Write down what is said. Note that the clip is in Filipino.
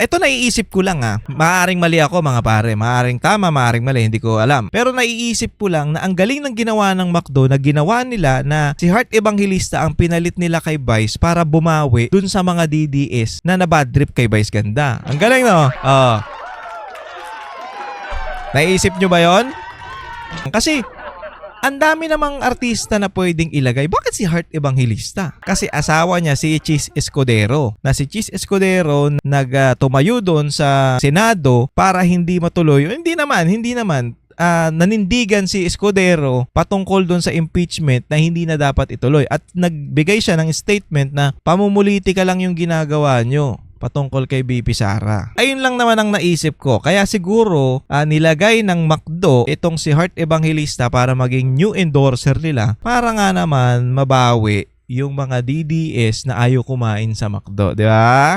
Ito naiisip ko lang Maaring mali ako mga pare. Maaring tama, maaring mali. Hindi ko alam. Pero naiisip ko lang na ang galing ng ginawa ng McDo na ginawa nila na si Heart Evangelista ang pinalit nila kay Vice para bumawi dun sa mga DDS na nabadtrip kay Vice Ganda. Ang galing no? Naiisip nyo ba yon? Kasi ang dami namang artista na pwedeng ilagay. Bakit si Heart Evangelista? Kasi asawa niya si Chis Escudero. Na si Chis Escudero tumayo doon sa Senado para hindi matuloy. Hindi naman. Nanindigan si Escudero patungkol doon sa impeachment na hindi na dapat ituloy. At nagbigay siya ng statement na pamumulitika lang yung ginagawa nyo patungkol kay BP Sara. Ayun lang naman ang naisip ko. Kaya siguro nilagay ng McDo itong si Heart Evangelista para maging new endorser nila para nga naman mabawi yung mga DDS na ayaw kumain sa McDo. Di ba?